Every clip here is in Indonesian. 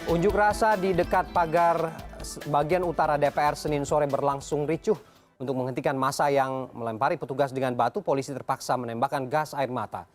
Unjuk rasa di dekat pagar bagian utara DPR Senin sore berlangsung ricuh. Untuk menghentikan massa yang melempari petugas dengan batu, polisi terpaksa menembakkan gas air mata.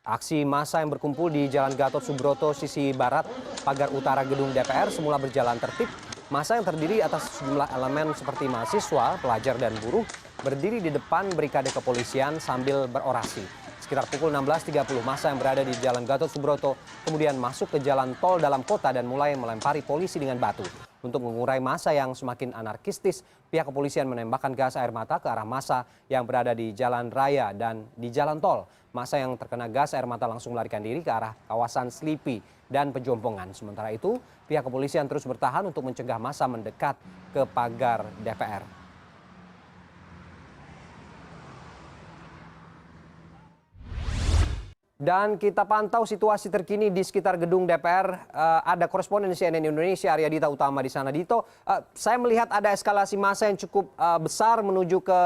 Aksi massa yang berkumpul di Jalan Gatot Subroto sisi barat pagar utara gedung DPR semula berjalan tertib. Massa yang terdiri atas sejumlah elemen seperti mahasiswa, pelajar dan buruh berdiri di depan brigade kepolisian sambil berorasi. Sekitar pukul 16.30 massa yang berada di Jalan Gatot Subroto kemudian masuk ke jalan tol dalam kota dan mulai melempari polisi dengan batu. Untuk mengurai massa yang semakin anarkistis, pihak kepolisian menembakkan gas air mata ke arah massa yang berada di jalan raya dan di jalan tol. Massa yang terkena gas air mata langsung melarikan diri ke arah kawasan Selipi dan Pejompongan. Sementara itu, pihak kepolisian terus bertahan untuk mencegah massa mendekat ke pagar DPR. Dan kita pantau situasi terkini di sekitar gedung DPR. Ada koresponden CNN Indonesia, Arya Dita Utama di sana. Dito, saya melihat ada eskalasi massa yang cukup besar menuju ke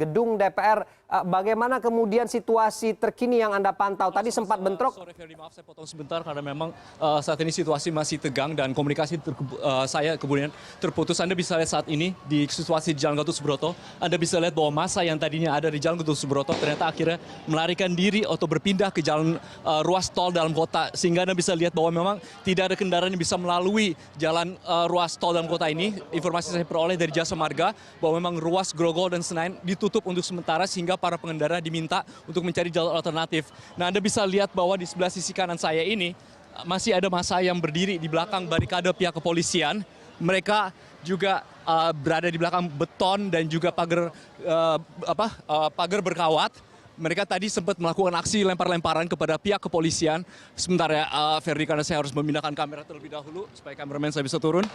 gedung DPR. Bagaimana kemudian situasi terkini yang Anda pantau? Tadi sempat bentrok. Sorry Ferdi, maaf saya potong sebentar karena memang saat ini situasi masih tegang dan komunikasi saya kemudian terputus. Anda bisa lihat saat ini di situasi di Jalan Gatot Subroto, Anda bisa lihat bahwa massa yang tadinya ada di Jalan Gatot Subroto ternyata akhirnya melarikan diri atau berpindah ke jalan ruas tol dalam kota. Sehingga Anda bisa lihat bahwa memang tidak ada kendaraan yang bisa melalui jalan ruas tol dalam kota ini. Informasi saya peroleh dari Jasa Marga bahwa memang ruas Grogol dan Senayan ditutup untuk sementara sehingga para pengendara diminta untuk mencari jalur alternatif. Nah, Anda bisa lihat bahwa di sebelah sisi kanan saya ini masih ada massa yang berdiri di belakang barikade pihak kepolisian. Mereka juga berada di belakang beton dan juga pagar berkawat. Mereka tadi sempat melakukan aksi lempar-lemparan kepada pihak kepolisian. Sebentar ya, Ferdi, karena saya harus memindahkan kamera terlebih dahulu supaya kameramen saya bisa turun.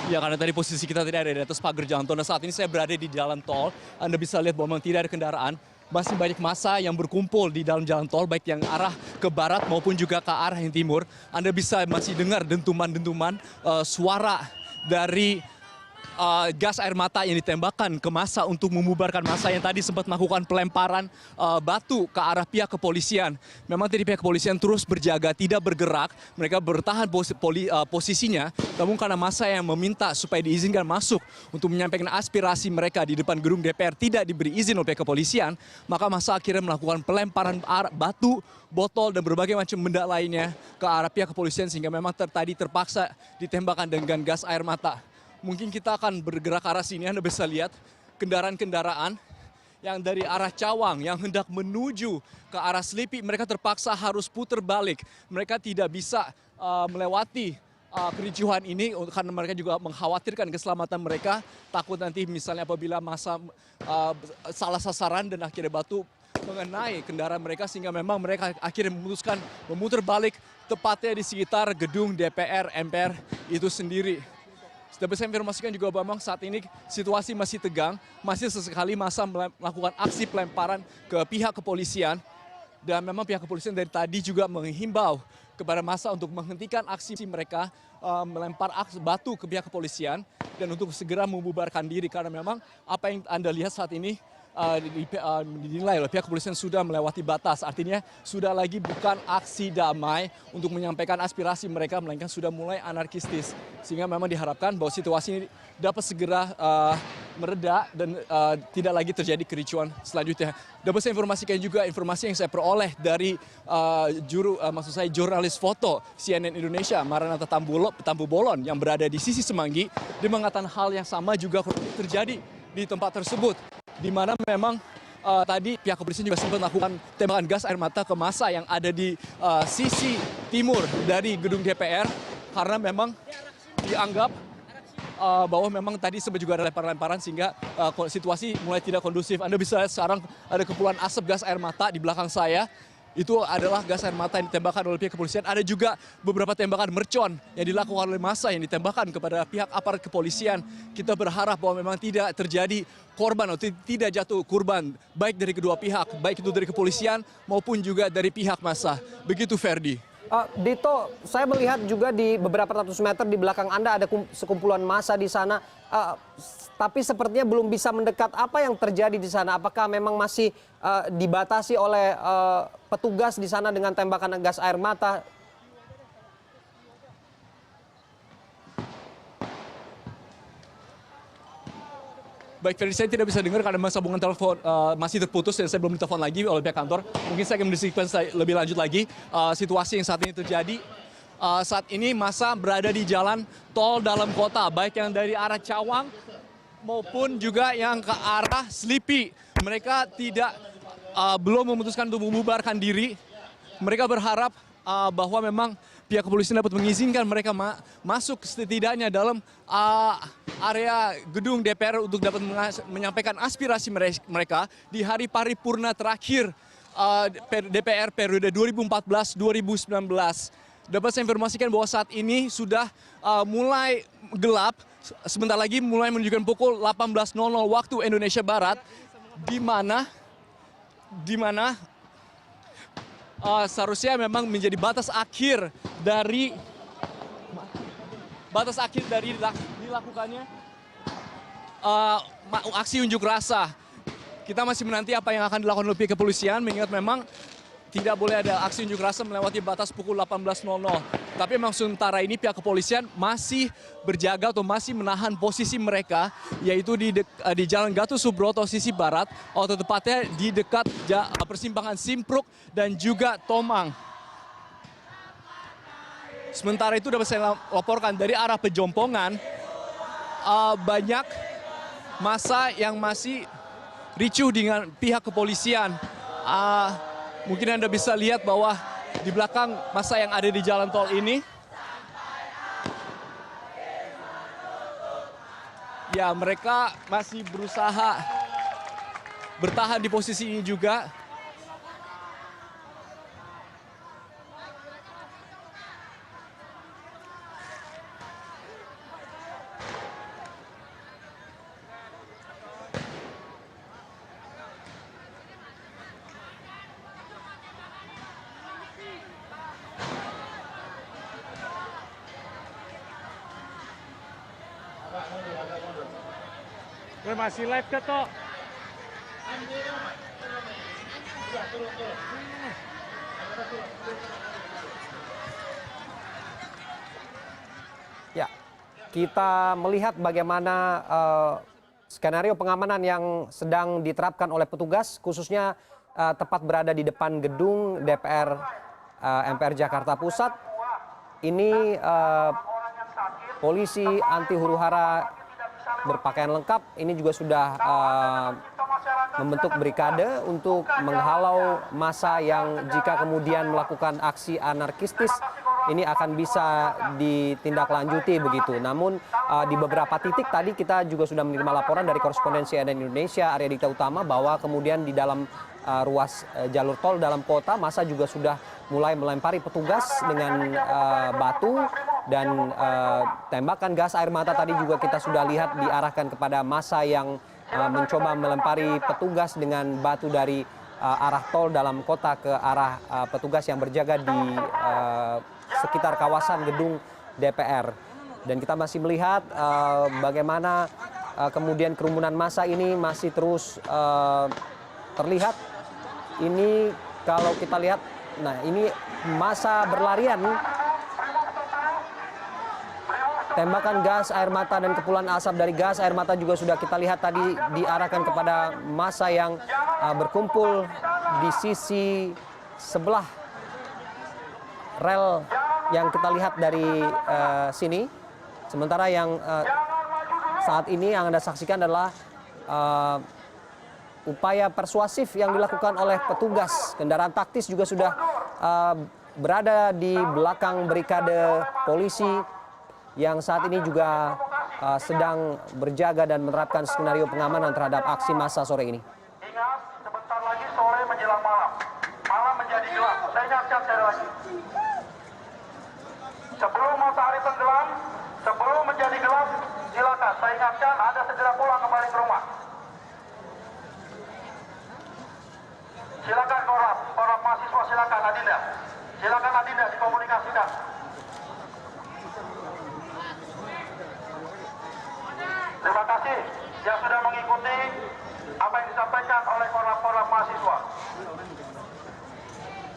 Ya, karena tadi posisi kita tidak ada di atas pagar jalan tol. Dan saat ini saya berada di jalan tol. Anda bisa lihat bahwa memang tidak ada kendaraan. Masih banyak massa yang berkumpul di dalam jalan tol, baik yang arah ke barat maupun juga ke arah yang timur. Anda bisa masih dengar dentuman-dentuman suara dari gas air mata yang ditembakkan ke massa untuk membubarkan massa yang tadi sempat melakukan pelemparan batu ke arah pihak kepolisian. Memang tadi pihak kepolisian terus berjaga, tidak bergerak. Mereka bertahan posisinya, namun karena massa yang meminta supaya diizinkan masuk untuk menyampaikan aspirasi mereka di depan gedung DPR tidak diberi izin oleh pihak kepolisian, maka massa akhirnya melakukan pelemparan batu, botol, dan berbagai macam benda lainnya ke arah pihak kepolisian sehingga memang tadi terpaksa ditembakkan dengan gas air mata. Mungkin kita akan bergerak ke arah sini. Anda bisa lihat kendaraan-kendaraan yang dari arah Cawang yang hendak menuju ke arah Selipi, mereka terpaksa harus putar balik. Mereka tidak bisa melewati kericuhan ini karena mereka juga mengkhawatirkan keselamatan mereka. Takut nanti misalnya apabila massa salah sasaran dan akhirnya batu mengenai kendaraan mereka, sehingga memang mereka akhirnya memutuskan memutar balik tepatnya di sekitar gedung DPR MPR itu sendiri. Dapat saya informasikan juga bahwa saat ini situasi masih tegang, masih sesekali massa melakukan aksi pelemparan ke pihak kepolisian. Dan memang pihak kepolisian dari tadi juga menghimbau kepada massa untuk menghentikan aksi mereka melempar batu ke pihak kepolisian dan untuk segera membubarkan diri. Karena memang apa yang Anda lihat saat ini dinilai oleh pihak kepolisian sudah melewati batas. Artinya sudah lagi bukan aksi damai untuk menyampaikan aspirasi mereka, melainkan sudah mulai anarkistis. Sehingga memang diharapkan bahwa situasi ini dapat segera mereda dan tidak lagi terjadi kericuan selanjutnya. Dapat saya informasikan juga informasi yang saya peroleh dari jurnalis foto CNN Indonesia, Maranatha Tambu Bolon yang berada di sisi Semanggi. Dia mengatakan hal yang sama juga terjadi di tempat tersebut, di mana memang tadi pihak kepolisian juga sempat melakukan tembakan gas air mata ke massa yang ada di sisi timur dari gedung DPR karena memang dianggap bahwa memang tadi sempat juga ada lempar-lemparan sehingga situasi mulai tidak kondusif. Anda bisa lihat sekarang ada kepulan asap gas air mata di belakang saya. Itu adalah gas air mata yang ditembakkan oleh pihak kepolisian. Ada juga beberapa tembakan mercon yang dilakukan oleh massa yang ditembakkan kepada pihak aparat kepolisian. Kita berharap bahwa memang tidak terjadi korban atau tidak jatuh korban baik dari kedua pihak, baik itu dari kepolisian maupun juga dari pihak massa. Begitu, Ferdi. Dito, saya melihat juga di beberapa ratus meter di belakang Anda ada sekumpulan massa di sana, tapi sepertinya belum bisa mendekat. Apa yang terjadi di sana? Apakah memang masih dibatasi oleh petugas di sana dengan tembakan gas air mata? Baik, Ferdi, saya tidak bisa dengar karena sambungan telepon masih terputus dan saya belum ditelepon lagi oleh pihak kantor. Mungkin saya akan mendiskusikan lebih lanjut lagi situasi yang saat ini terjadi. Saat ini massa berada di jalan tol dalam kota, baik yang dari arah Cawang maupun juga yang ke arah Selipi. Mereka belum memutuskan untuk membubarkan diri. Mereka berharap bahwa memang pihak kepolisian dapat mengizinkan mereka masuk setidaknya dalam area gedung DPR untuk dapat menyampaikan aspirasi mereka di hari paripurna terakhir DPR periode 2014-2019. Dapat saya informasikan bahwa saat ini sudah mulai gelap, sebentar lagi mulai menunjukkan pukul 18.00 waktu Indonesia Barat, di mana seharusnya memang menjadi batas akhir dari dilakukannya aksi unjuk rasa. Kita masih menanti apa yang akan dilakukan oleh pihak kepolisian, mengingat memang tidak boleh ada aksi unjuk rasa melewati batas pukul 18.00. Tapi memang sementara ini pihak kepolisian masih berjaga atau masih menahan posisi mereka, yaitu di Jalan Gatot Subroto sisi barat, atau tepatnya di dekat persimpangan Simpruk dan juga Tomang. Sementara itu dapat saya laporkan dari arah Pejompongan, banyak massa yang masih ricuh dengan pihak kepolisian. Mungkin Anda bisa lihat bahwa di belakang massa yang ada di jalan tol ini, ya mereka masih berusaha bertahan di posisi ini juga. Masih live ke toh? Ya, kita melihat bagaimana skenario pengamanan yang sedang diterapkan oleh petugas, khususnya tepat berada di depan gedung DPR MPR Jakarta Pusat. Ini polisi anti huru-hara berpakaian lengkap ini juga sudah membentuk brigade untuk menghalau massa yang jika kemudian melakukan aksi anarkistis ini akan bisa ditindaklanjuti begitu. Namun di beberapa titik tadi kita juga sudah menerima laporan dari korespondensi CNN Indonesia Arya Dita Utama bahwa kemudian di dalam ruas jalur tol dalam kota massa juga sudah mulai melempari petugas dengan batu dan tembakan gas air mata tadi juga kita sudah lihat diarahkan kepada massa yang mencoba melempari petugas dengan batu dari arah tol dalam kota ke arah petugas yang berjaga di sekitar kawasan gedung DPR. Dan kita masih melihat bagaimana kemudian kerumunan massa ini masih terus terlihat. Ini kalau kita lihat, nah ini massa berlarian, tembakan gas air mata dan kepulan asap dari gas air mata juga sudah kita lihat tadi diarahkan kepada massa yang berkumpul di sisi sebelah rel yang kita lihat dari sini. Sementara yang saat ini yang Anda saksikan adalah upaya persuasif yang dilakukan oleh petugas. Kendaraan taktis juga sudah berada di belakang brigade polisi yang saat ini juga sedang berjaga dan menerapkan skenario pengamanan terhadap aksi massa sore ini. Ingat, sebentar lagi sore menjelang malam. Malam menjadi gelap. Saya ingatkan sekali lagi. Sebelum matahari tenggelam, sebelum menjadi gelap, silakan. Saya ingatkan, Anda segera pulang kembali ke rumah. Silakan korlap mahasiswa silakan Adinda. Silakan Adinda dikomunikasikan. Terima kasih yang sudah mengikuti apa yang disampaikan oleh korlap mahasiswa.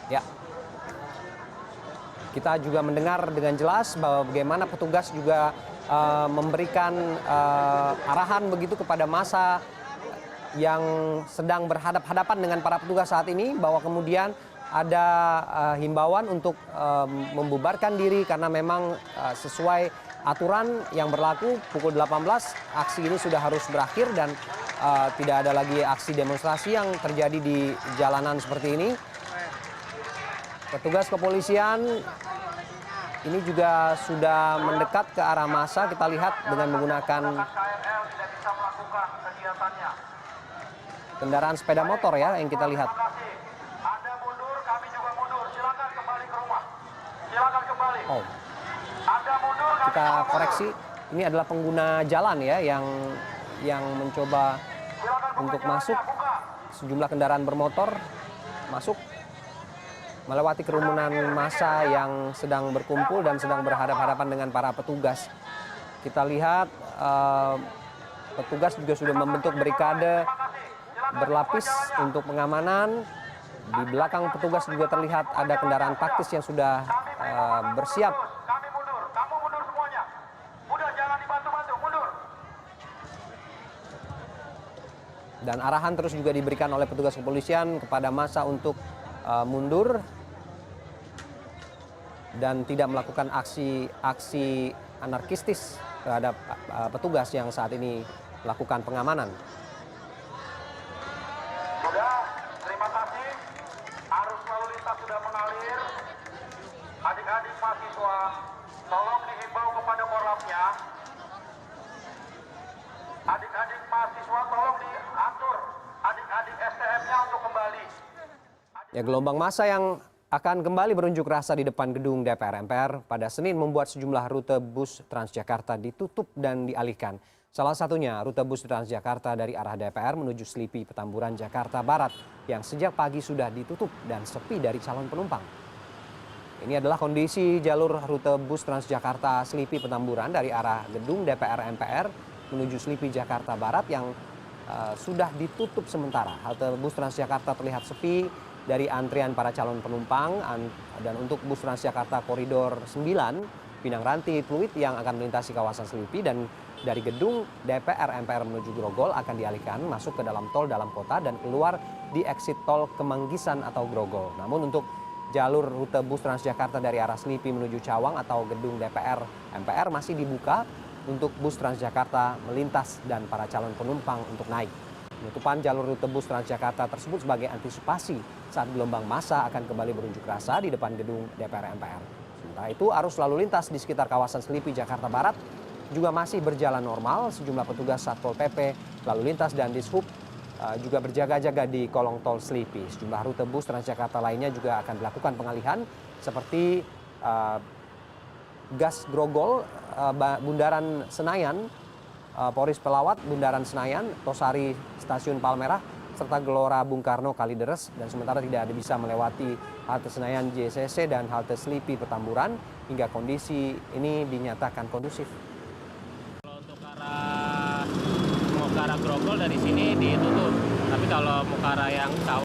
Ya. Kita juga mendengar dengan jelas bahwa bagaimana petugas juga memberikan arahan begitu kepada massa yang sedang berhadapan dengan para petugas saat ini, bahwa kemudian ada himbauan untuk membubarkan diri karena memang sesuai aturan yang berlaku pukul 18 aksi ini sudah harus berakhir dan tidak ada lagi aksi demonstrasi yang terjadi di jalanan seperti ini. Petugas kepolisian ini juga sudah mendekat ke arah massa. Kita lihat dengan menggunakan KRL tidak bisa melakukan kegiatannya. kendaraan sepeda motor ya yang kita lihat. Terima kasih. Anda mundur, kami juga mundur. Silakan kembali ke rumah. Silakan kembali. Oh, Anda mundur, kami kita juga mundur. koreksi. Ini adalah pengguna jalan ya yang mencoba Silakan buka untuk jalannya, masuk. buka. Sejumlah kendaraan bermotor masuk melewati kerumunan massa yang sedang berkumpul dan sedang berhadapan-hadapan dengan para petugas. Kita lihat petugas juga sudah membentuk barikade berlapis untuk pengamanan. Di belakang petugas juga terlihat ada kendaraan taktis yang sudah bersiap. Kami mundur, kamu mundur semuanya. Udah jangan dibantu-bantu, mundur. Dan arahan terus juga diberikan oleh petugas kepolisian kepada massa untuk mundur dan tidak melakukan aksi anarkistis terhadap petugas yang saat ini melakukan pengamanan. Sudah, terima kasih. Arus lalu lintas sudah mengalir. Adik-adik mahasiswa, tolong dihimbau kepada korlapnya. Adik-adik mahasiswa tolong diatur adik-adik STM-nya untuk kembali. Ya, gelombang massa yang akan kembali berunjuk rasa di depan gedung DPR MPR pada Senin membuat sejumlah rute bus Transjakarta ditutup dan dialihkan. Salah satunya rute bus Transjakarta dari arah DPR menuju Selipi Petamburan Jakarta Barat yang sejak pagi sudah ditutup dan sepi dari calon penumpang. Ini adalah kondisi jalur rute bus Transjakarta Selipi Petamburan dari arah gedung DPR MPR menuju Selipi Jakarta Barat yang sudah ditutup sementara. Halte bus Transjakarta terlihat sepi dari antrian para calon penumpang dan untuk bus Transjakarta Koridor 9 Pinang Ranti Pluit yang akan melintasi kawasan Selipi dan dari gedung DPR MPR menuju Grogol akan dialihkan masuk ke dalam tol dalam kota dan keluar di exit tol Kemanggisan atau Grogol. Namun untuk jalur rute bus Transjakarta dari arah Selipi menuju Cawang atau gedung DPR MPR masih dibuka untuk bus Transjakarta melintas dan para calon penumpang untuk naik. Penutupan jalur rute bus Transjakarta tersebut sebagai antisipasi saat gelombang massa akan kembali berunjuk rasa di depan gedung DPR MPR. Sementara itu, arus lalu lintas di sekitar kawasan Selipi Jakarta Barat juga masih berjalan normal. Sejumlah petugas Satpol PP, lalu lintas dan Dishub juga berjaga-jaga di kolong tol Selipi. Sejumlah rute bus Transjakarta lainnya juga akan dilakukan pengalihan seperti Gas Grogol, Bundaran Senayan, Poris Pelawat, Bundaran Senayan, Tosari, Stasiun Palmerah, serta Gelora Bung Karno Kalideres, dan sementara tidak ada bisa melewati halte Senayan JCC dan halte Selipi Petamburan hingga kondisi ini dinyatakan kondusif. Kalau untuk mau ke arah Grogol dari sini ditutup, tapi kalau mau ke arah yang Cawang